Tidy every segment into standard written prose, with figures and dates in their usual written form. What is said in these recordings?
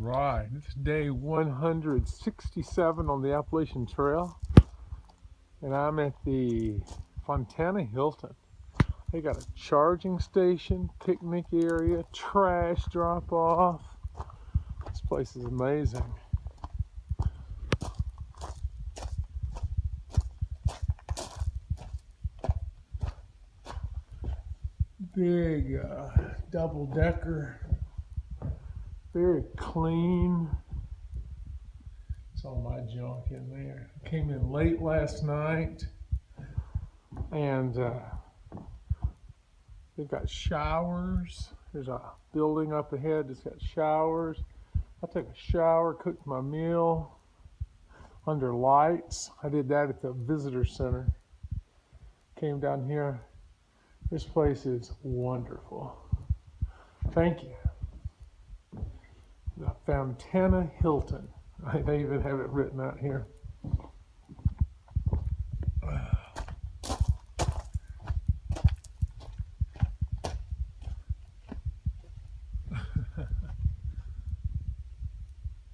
right, it's day 167 on the Appalachian Trail, and I'm at the Fontana Hilton. They got a charging station, picnic area, trash drop-off. This place is amazing. Big double-decker, very clean. It's all my junk in there. I came in late last night, and they've got showers. There's a building up ahead that's got showers. I took a shower, cooked my meal under lights. I did that at the visitor center. Came down here. This place is wonderful. Thank you. The Fontana Hilton. They even have it written out here.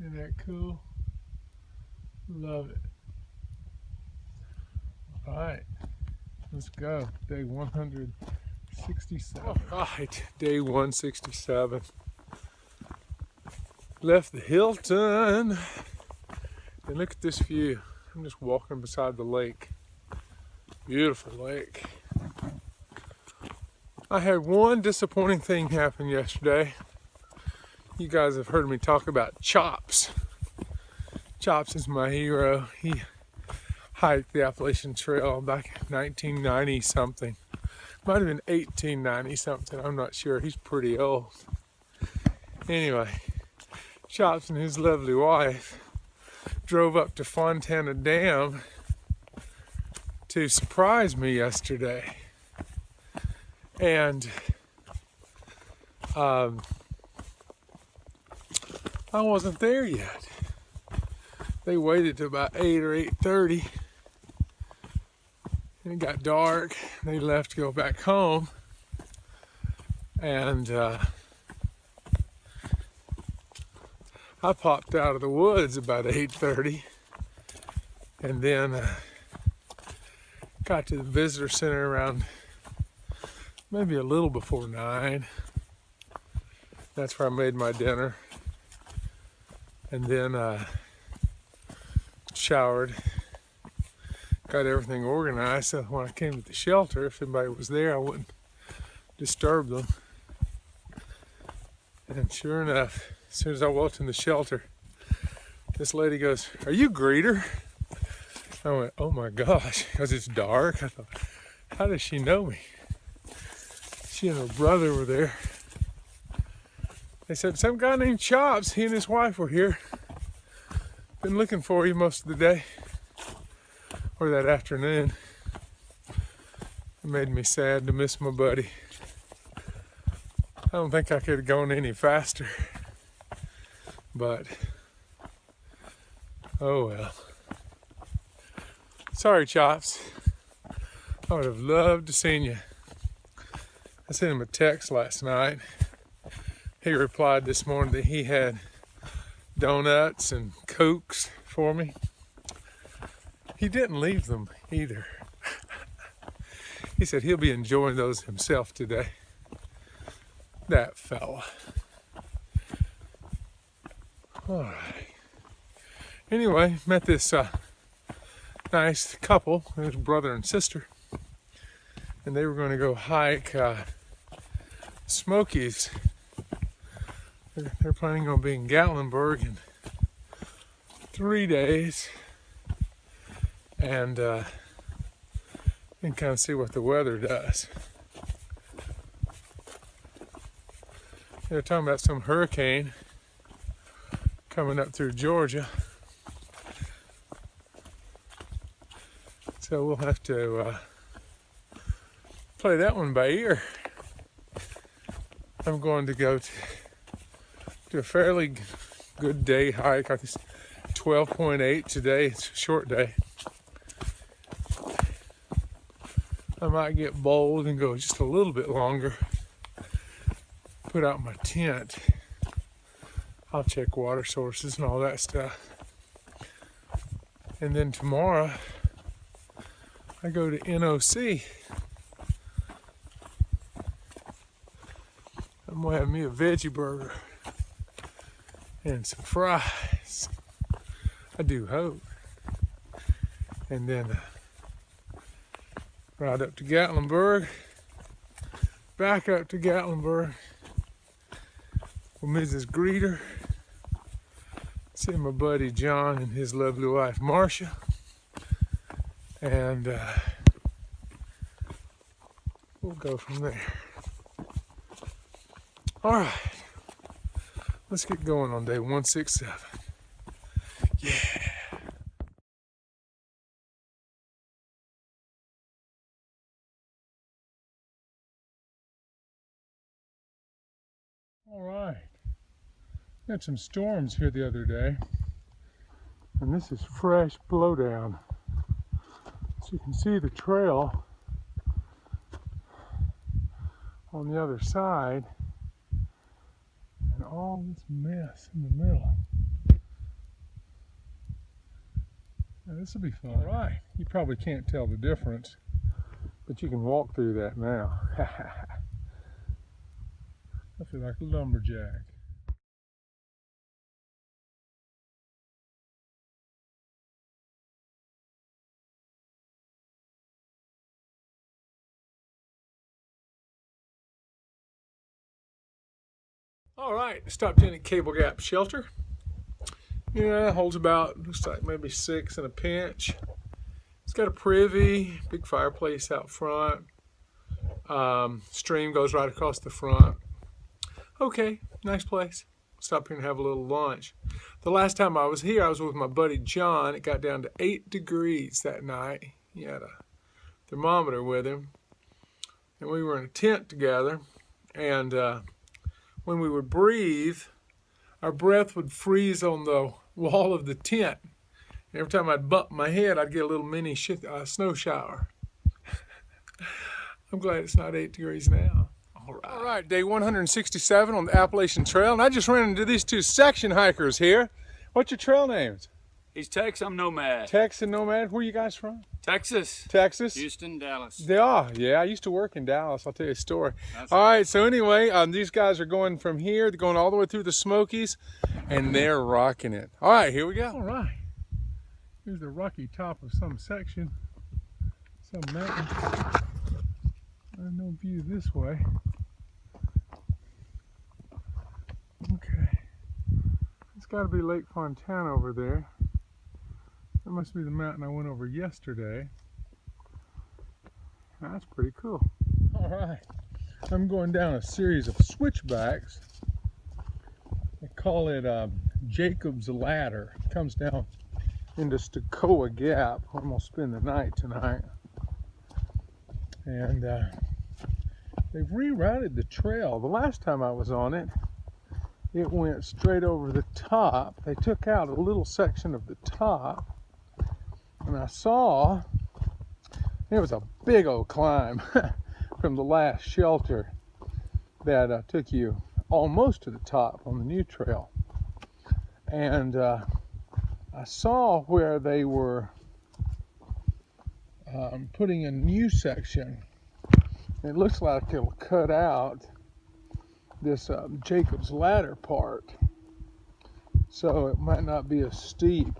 Isn't that cool? Love it. All right. Let's go. Day 167. All right, day 167. Left the Hilton. And look at this view. I'm just walking beside the lake. Beautiful lake. I had one disappointing thing happen yesterday. You guys have heard me talk about Chops. Chops is my hero. He hiked the Appalachian Trail back in 1990 something. Might have been 1890 something, I'm not sure. He's pretty old. Anyway, Chops and his lovely wife drove up to Fontana Dam to surprise me yesterday. And I wasn't there yet. They waited till about 8 or 8:30. And it got dark. They left to go back home. And I popped out of the woods about 8:30. And then got to the visitor center around maybe a little before 9. That's where I made my dinner. And then showered. Got everything organized so when I came to the shelter, if anybody was there, I wouldn't disturb them. And sure enough, as soon as I walked in the shelter, this lady goes, "Are you a greeter?" I went, "Oh my gosh," because it's dark. I thought, how does she know me? She and her brother were there. They said, "Some guy named Chops, he and his wife were here. Been looking for you most of the day." Or that afternoon. It made me sad to miss my buddy. I don't think I could have gone any faster. But, oh well. Sorry, Chops. I would have loved to seen you. I sent him a text last night. He replied this morning that he had donuts and Cokes for me. He didn't leave them either. He said he'll be enjoying those himself today. That fella. All right. Anyway, met this nice couple. It was brother and sister. And they were going to go hike Smokies. They're planning on being in Gatlinburg in 3 days. And kind of see what the weather does. They're talking about some hurricane coming up through Georgia. So we'll have to play that one by ear. I'm going to go to a fairly good day hike. I think 12.8 today. It's a short day. I might get bold and go just a little bit longer. Put out my tent. I'll check water sources and all that stuff. And then tomorrow, I go to NOC. I'm gonna have me a veggie burger and some fries. I do hope. And then ride up to Gatlinburg, back up to Gatlinburg with Mrs. Greeter, see my buddy John and his lovely wife Marcia, and we'll go from there. All right, let's get going on day 167. Yeah. All right, we had some storms here the other day, and this is fresh blowdown. So you can see the trail on the other side, and all this mess in the middle. Now, this will be fun. All right, you probably can't tell the difference, but you can walk through that now. I feel like a lumberjack. All right, stopped in at Cable Gap Shelter. Yeah, holds about, looks like maybe 6 in a pinch. It's got a privy, big fireplace out front. Stream goes right across the front. Okay, nice place. Stop here and have a little lunch. The last time I was here, I was with my buddy John. It got down to 8 degrees that night. He had a thermometer with him. And we were in a tent together. And when we would breathe, our breath would freeze on the wall of the tent. And every time I'd bump my head, I'd get a little mini snow shower. I'm glad it's not 8 degrees now. All right, day 167 on the Appalachian Trail, and I just ran into these two section hikers here. What's your trail names? He's Tex, I'm Nomad. Tex and Nomad. Where are you guys from? Texas. Texas? Houston, Dallas. They are, yeah. I used to work in Dallas. I'll tell you a story. All right, so anyway, these guys are going from here, they're going all the way through the Smokies, and they're rocking it. All right, here we go. All right. Here's the rocky top of some section, some mountain. No view this way. Okay. It's got to be Lake Fontana over there. That must be the mountain I went over yesterday. That's pretty cool. All right. I'm going down a series of switchbacks. They call it Jacob's Ladder. It comes down into Stecoah Gap. I'm going to spend the night tonight. And they've rerouted the trail. The last time I was on it, it went straight over the top. They took out a little section of the top, and I saw it was a big old climb from the last shelter that took you almost to the top on the new trail. And I saw where they were putting a new section. It looks like it'll cut out this Jacob's Ladder part, so it might not be as steep.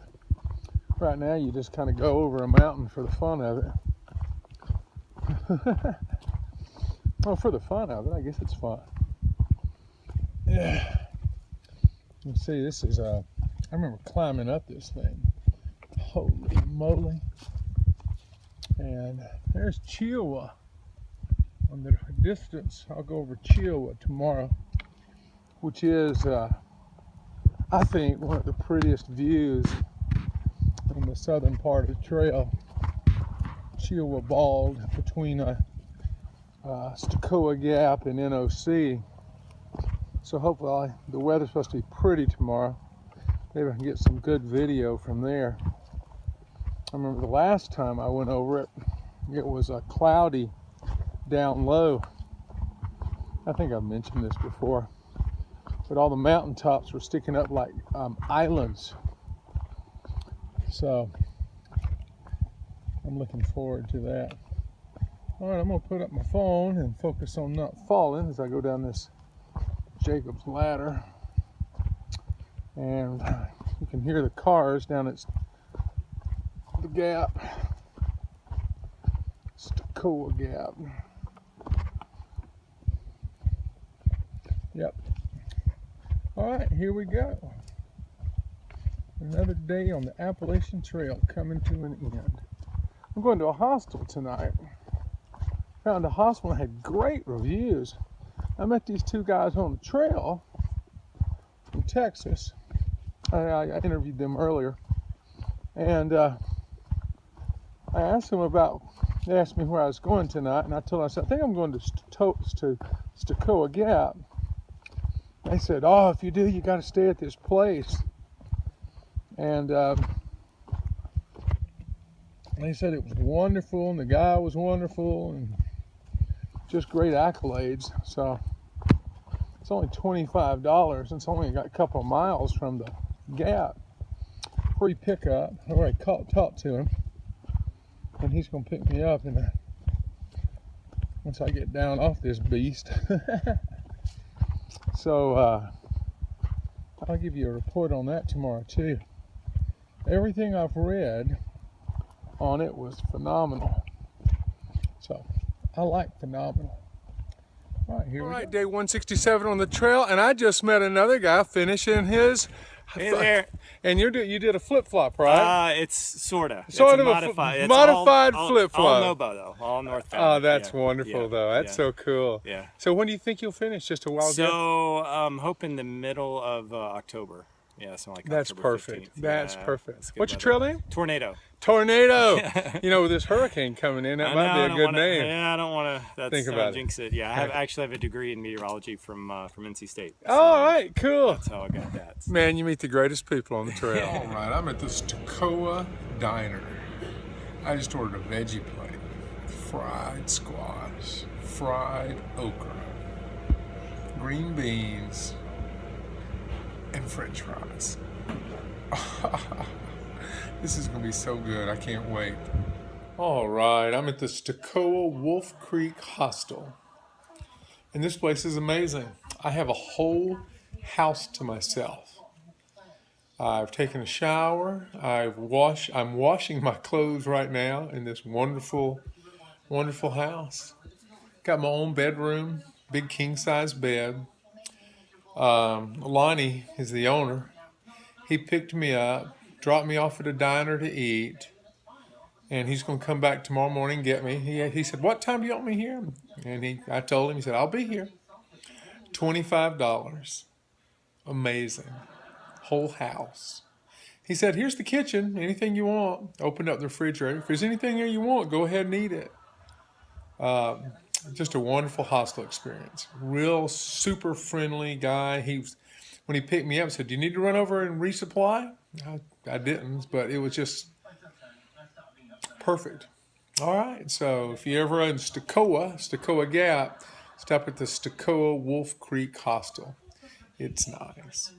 Right now you just kind of go over a mountain for the fun of it. Well, for the fun of it, I guess it's fun. Yeah. Let's see, this is I remember climbing up this thing. Holy moly. And there's Cheoah. On the distance, I'll go over Cheoah tomorrow, which is, I think, one of the prettiest views on the southern part of the trail. Cheoah Bald between Stecoah Gap and NOC. So hopefully the weather's supposed to be pretty tomorrow. Maybe I can get some good video from there. I remember the last time I went over it, it was cloudy down low. I think I've mentioned this before. but all the mountaintops were sticking up like islands. So I'm looking forward to that. All right, I'm gonna put up my phone and focus on not falling as I go down this Jacob's ladder. And you can hear the cars down at the gap, Stecoah Gap. Yep. All right, here we go. Another day on the Appalachian Trail coming to an end. I'm going to a hostel tonight. Found a hostel and had great reviews. I met these two guys on the trail from Texas. I interviewed them earlier. And I asked them they asked me where I was going tonight, and I told them, I said, I think I'm going to Stecoah Gap. They said, oh, if you do, you got to stay at this place. And they said it was wonderful, and the guy was wonderful, and just great accolades. So it's only $25, and it's only got a couple of miles from the Gap. Free pickup. I already talked to him, and he's going to pick me up once I get down off this beast. So I'll give you a report on that tomorrow too. Everything I've read on it was phenomenal. So I like phenomenal. All right, here we go. Day 167 on the trail, and I just met another guy finishing his. Hey there. And you did a flip flop, right? It's sorta. Sort of modified. modified flip flop. All Nobo though, all northbound. Oh, that's wonderful though. That's so cool. Yeah. So when do you think you'll finish? Just a while ago? So I'm hoping the middle of October. Yeah, something like That's October perfect. 15th. That's perfect. What's your trail name? Tornado. Tornado. You know, with this hurricane coming in, that might be a good name. Yeah, I don't want to. Think about it. Jinx it. Yeah, I actually have a degree in meteorology from NC State. So All right, cool. That's how I got that. So. Man, you meet the greatest people on the trail. All right, I'm at the Stecoah Diner. I just ordered a veggie plate, fried squash, fried okra, green beans, and French fries. This is gonna be so good. I can't wait. All right, I'm at the Stecoah Wolfcreek Hostel. And this place is amazing. I have a whole house to myself. I've taken a shower. I'm washing my clothes right now in this wonderful, wonderful house. Got my own bedroom, big king size bed. Lonnie is the owner. He picked me up, dropped me off at a diner to eat, and he's going to come back tomorrow morning and get me. He said, what time do you want me here? And I told him, he said, I'll be here. $25. Amazing. Whole house. He said, here's the kitchen. Anything you want. Opened up the refrigerator. If there's anything there you want, go ahead and eat it. Just a wonderful hostel experience. Real super friendly guy. When he picked me up, said, do you need to run over and resupply? I didn't, but it was just perfect. All right, so if you're ever in Stecoah Gap, stop at the Stecoah Wolfcreek Hostel. It's nice.